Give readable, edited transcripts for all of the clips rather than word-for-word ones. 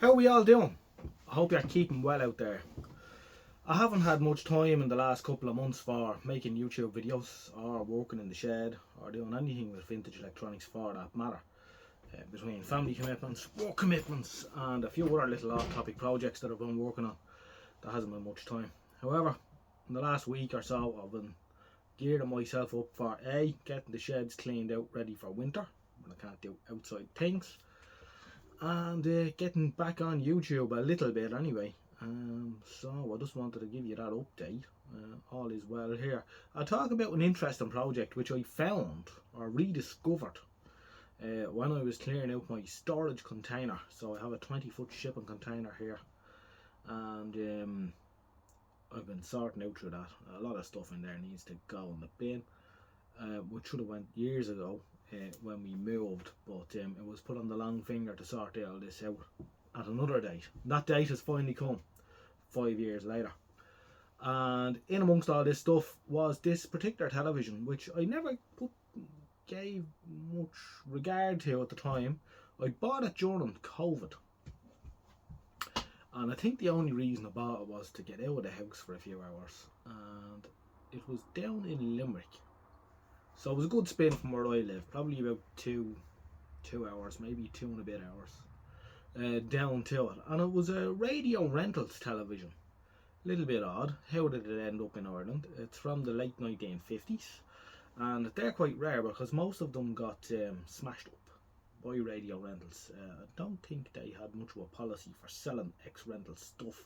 How are we all doing? I hope you're keeping well out there. I haven't had much time in the last couple of months for making YouTube videos or working in the shed or doing anything with vintage electronics for that matter. Between family commitments, work commitments and a few other little off-topic projects that I've been working on, there hasn't been much time. However, in the last week or so I've been gearing myself up for A, getting the sheds cleaned out ready for winter when I can't do outside things, and getting back on YouTube a little bit anyway. So I just wanted to give you that update. All is well here. I'll talk about an interesting project which I found or rediscovered when I was clearing out my storage container. So I have a 20-foot shipping container here, and I've been sorting out through that. A lot of stuff in there needs to go in the bin, which should have went years ago when we moved, but it was put on the long finger to sort all this out at another date. That date has finally come 5 years later, and in amongst all this stuff was this particular television which I never gave much regard to at the time. I bought it during COVID, and I think the only reason I bought it was to get out of the house for a few hours, and it was down in Limerick. So it was a good spin from where I live, probably about two hours, maybe 2.5 hours down to it. And it was a radio rentals television. A little bit odd. How did it end up in Ireland? It's from the late 1950s, and they're quite rare because most of them got smashed up by radio rentals. I don't think they had much of a policy for selling ex-rental stuff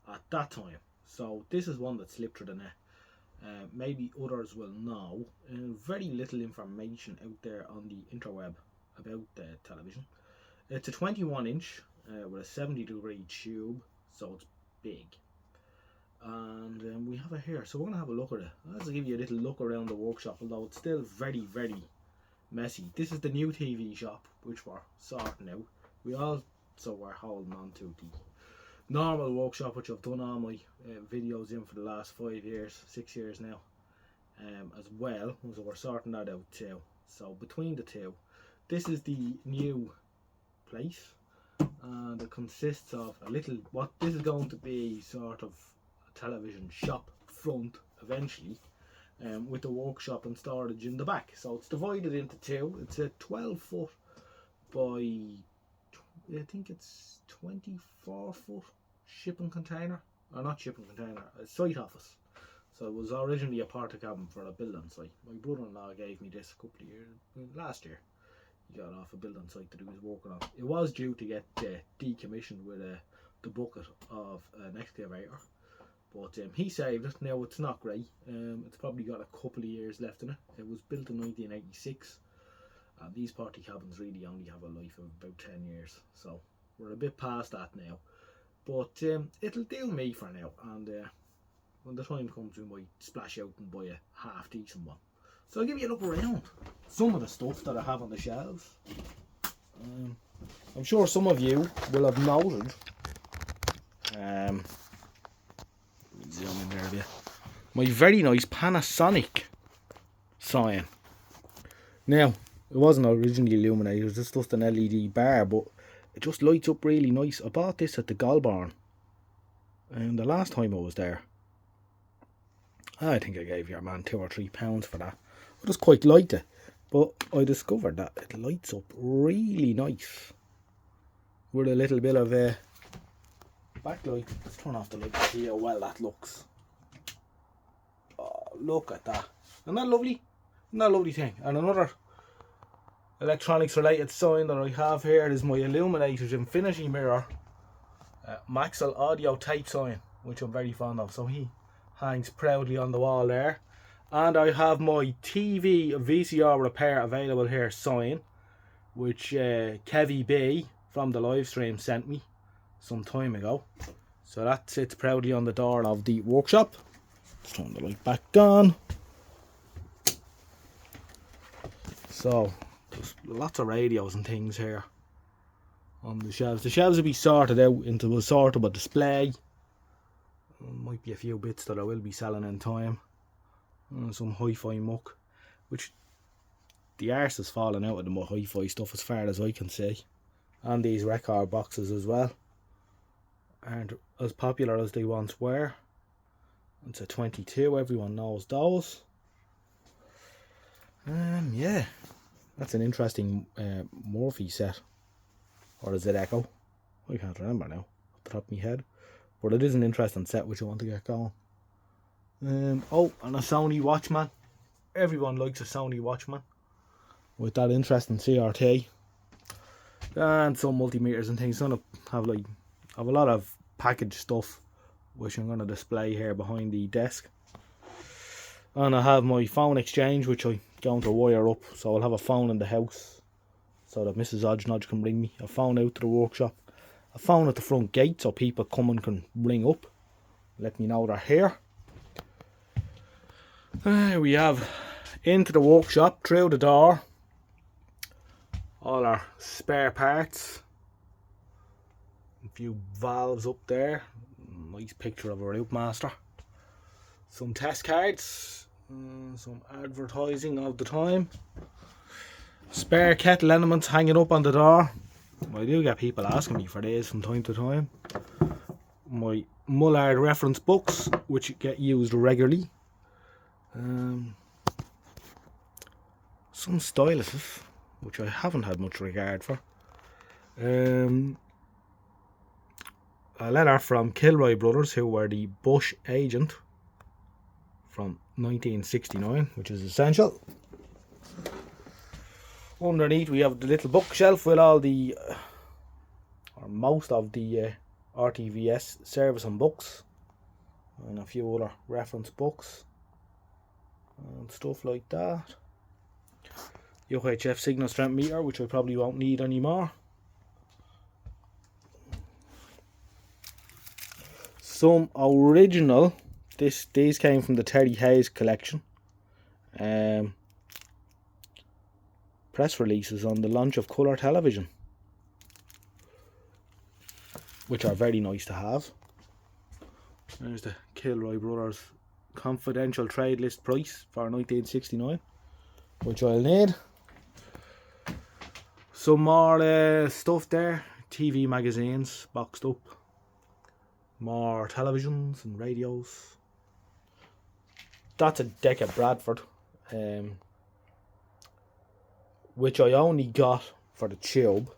at that time. So this is one that slipped through the net. Maybe others will know. Very little information out there on the interweb about the television. It's a 21 inch with a 70-degree tube, so it's big. And we have it here, so we're going to have a look at it. I'll just give you a little look around the workshop, although it's still very, very messy. This is the new TV shop, which we're sorting out. We also were holding on to the normal workshop, which I've done all my videos in for the last 5 years, 6 years now, as well. So we're sorting that out too. So between the two, this is the new place, and it consists of a little, what this is going to be sort of a television shop front eventually, with the workshop and storage in the back. So it's divided into two. It's a 12-foot by, I think it's 24-foot shipping container, or not shipping container, a site office. So it was originally a porta-cabin for a building site. My brother-in-law gave me this a couple of years, last year. He got off a building site that he was working on. It was due to get decommissioned with the bucket of an excavator, but he saved it. Now it's not great. It's probably got a couple of years left in it. It was built in 1986, and these porta-cabins really only have a life of about 10 years. So we're a bit past that now. But it'll do me for now, and when the time comes we might splash out and buy a half decent one. So I'll give you a look around some of the stuff that I have on the shelves. I'm sure some of you will have noted, let me zoom in there a bit, my very nice Panasonic sign. Now, it wasn't originally illuminated, it was just an LED bar, but it just lights up really nice. I bought this at the Goulburn, and the last time I was there, I think I gave your man £2 or £3 for that. I just quite liked it, but I discovered that it lights up really nice with a little bit of a backlight. Let's turn off the light to see how well that looks. Oh, look at that. Isn't that lovely? Isn't that a lovely thing? And another electronics related sign that I have here is my illuminated infinity mirror Maxell audio tape sign, which I'm very fond of. So he hangs proudly on the wall there. And I have my TV VCR repair available here sign, which Kevy B from the live stream sent me some time ago. So that sits proudly on the door of the workshop. Let's turn the light back on. So there's lots of radios and things here on the shelves. The shelves will be sorted out into a sortable display. Might be a few bits that I will be selling in time. Some hi-fi muck, which the arse has fallen out of the hi-fi stuff as far as I can see. And these record boxes as well. aren't as popular as they once were. It's a 22, everyone knows those. Yeah, that's an interesting Morphy set. Or is it Echo? I can't remember now off the top of my head. But it is an interesting set which I want to get going. Oh, and a Sony Watchman. Everyone likes a Sony Watchman with that interesting CRT and some multimeters and things. I have a lot of packaged stuff which I'm going to display here behind the desk. And I have my phone exchange which I'm going to wire up, so I'll have a phone in the house so that Mrs. Odgenodge can bring me a phone out to the workshop, a phone at the front gate so people coming can ring up, let me know they're here. We have into the workshop through the door all our spare parts, a few valves up there, nice picture of a Route Master, some test cards, some advertising of the time, spare kettle elements hanging up on the door. I do get people asking me for these from time to time. My Mullard reference books which get used regularly. Some styluses which I haven't had much regard for. A letter from Kilroy Brothers, who were the Bush agent from 1969, which is essential. Underneath we have the little bookshelf with all the or most of the RTVS service and books, and a few other reference books and stuff like that. UHF signal strength meter, which I probably won't need anymore. Some original, these came from the Terry Hayes collection, press releases on the launch of colour television, which are very nice to have. There's the Kilroy Brothers confidential trade list price for 1969, which I'll need. Some more stuff there, TV magazines boxed up, more televisions and radios. That's a Decca Bradford, which I only got for the tube.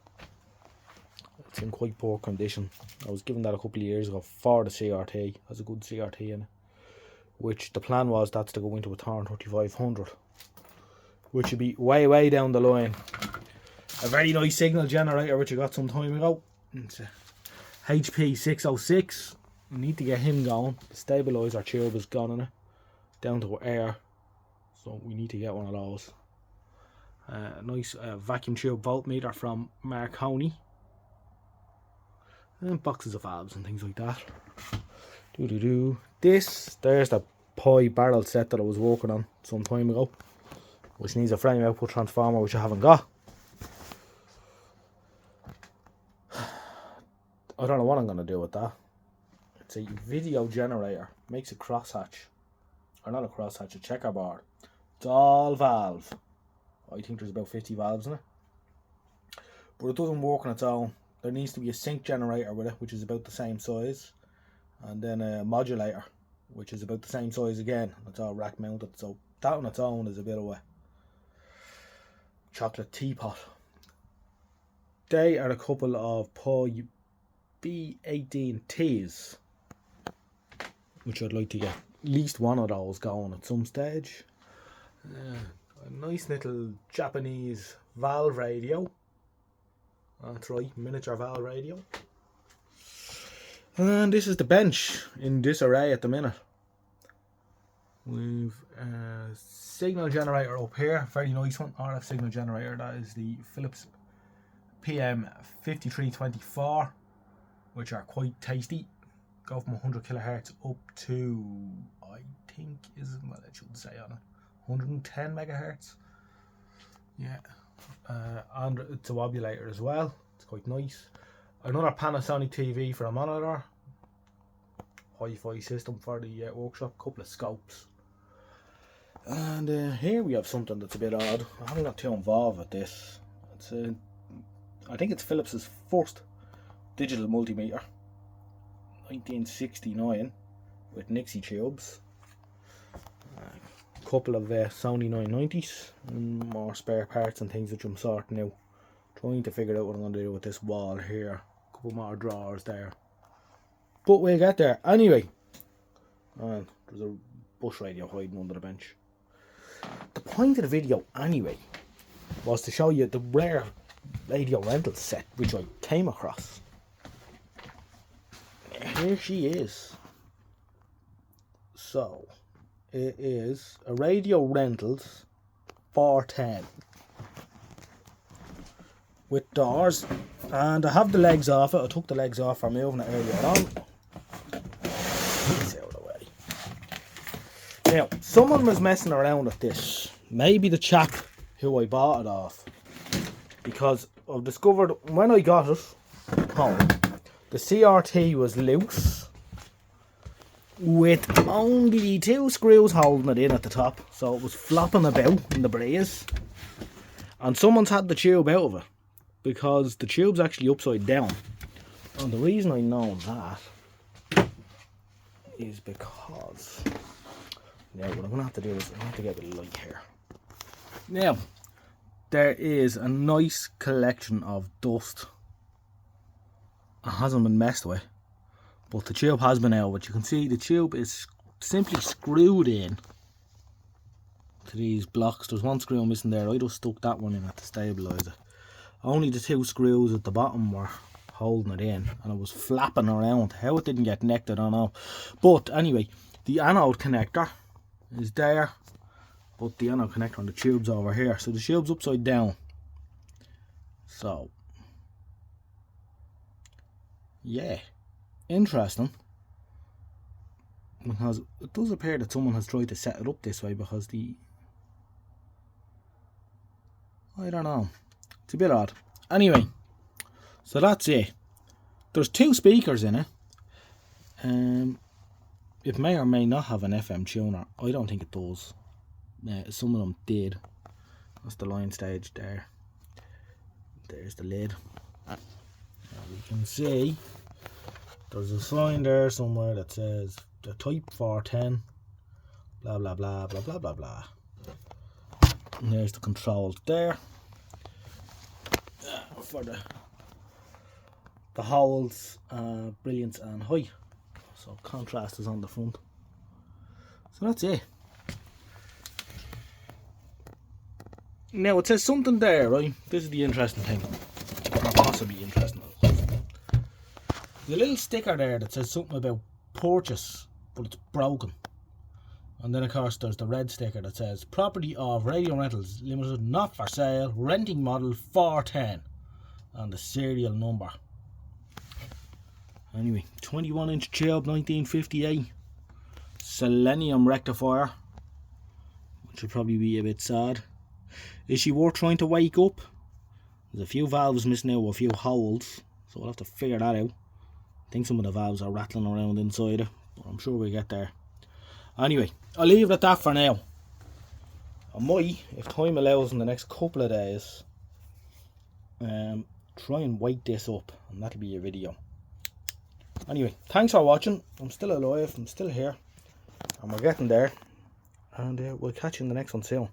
It's in quite poor condition. I was given that a couple of years ago for the CRT, has a good CRT in it, which the plan was that's to go into a Thorn 3500, which would be way down the line. A very nice signal generator which I got some time ago. It's a HP 606. We need to get him going. The stabilizer tube is gone in it, down to air, so we need to get one of those. Nice vacuum tube voltmeter from Marconi, and boxes of valves and things like that. There's the Pi barrel set that I was working on some time ago, which needs a frame output transformer, which I haven't got. I don't know what I'm going to do with that. It's a video generator. Makes a crosshatch. Or not a crosshatch, a checkerboard. It's all valve. I think there's about 50 valves in it. But it doesn't work on its own. There needs to be a sync generator with it, which is about the same size. And then a modulator, which is about the same size again. It's all rack mounted. So that on its own is a bit of a chocolate teapot. They are a couple of Pi B18Ts, which I'd like to get at least one of those going at some stage. A nice little Japanese valve radio. That's right, miniature valve radio. And this is the bench in disarray at the minute. We've a signal generator up here, very nice one, RF signal generator. That is the Philips PM5324, which are quite tasty. Go from 100 kilohertz up to, I think, well, it should say on it, 110 megahertz. Yeah, and it's a wobulator as well. It's quite nice. Another Panasonic TV for a monitor. Hi-Fi system for the workshop. Couple of scopes. And here we have something that's a bit odd. I haven't got too involved with this. It's I think it's Philips's first digital multimeter. 1969 with Nixie tubes. A couple of Sony 990s and more spare parts and things which I'm sorting out. Trying to figure out what I'm going to do with this wall here. A couple more drawers there. But we'll get there. Anyway, and there's a bush radio hiding under the bench. The point of the video anyway was to show you the rare radio rental set which I came across. Here she is. So it is a Radio Rentals 410 with doors, and I have the legs off it. I took the legs off for moving it earlier on. It's out of the way. Now, someone was messing around with this. Maybe the chap who I bought it off, because I've discovered when I got it home, the CRT was loose with only 2 screws holding it in at the top, so it was flopping about in the breeze, and someone's had the tube out of it because the tube's actually upside down. And the reason I know that is because now what I'm going to have to do is I'm going to have to get a light here. Now there is a nice collection of dust. It hasn't been messed with, but the tube has been out. But you can see the tube is simply screwed in to these blocks. There's one screw missing there. I just stuck that one in at the stabiliser. Only the 2 screws at the bottom were holding it in, and it was flapping around. How it didn't get necked, I don't know. But anyway, the anode connector is there, but the anode connector on the tube's over here. So the tube's upside down. So yeah, interesting, because it does appear that someone has tried to set it up this way, because I don't know, it's a bit odd. Anyway, so that's it. There's 2 speakers in it. It may or may not have an FM tuner. I don't think it does. Some of them did. That's the line stage there. There's the lid. We can see there's a sign there somewhere that says the Type 410 blah blah blah blah blah blah blah. And there's the controls there for the holes, brilliance and height. So contrast is on the front. So that's it. Now it says something there, right? This is the interesting thing. Or possibly interesting. The little sticker there that says something about purchase, but it's broken. And then of course there's the red sticker that says property of Radio Rentals Limited, not for sale, renting model 410, and the serial number. Anyway, 21-inch tube, 1958, selenium rectifier, which would probably be a bit sad. Is she worth trying to wake up? There's a few valves missing out, a few holes, so we'll have to figure that out. I think some of the valves are rattling around inside it, but I'm sure we'll get there. Anyway, I'll leave it at that for now. I might, if time allows in the next couple of days, try and wake this up, and that'll be a video. Anyway, thanks for watching. I'm still alive, I'm still here, and we're getting there, and we'll catch you in the next one soon.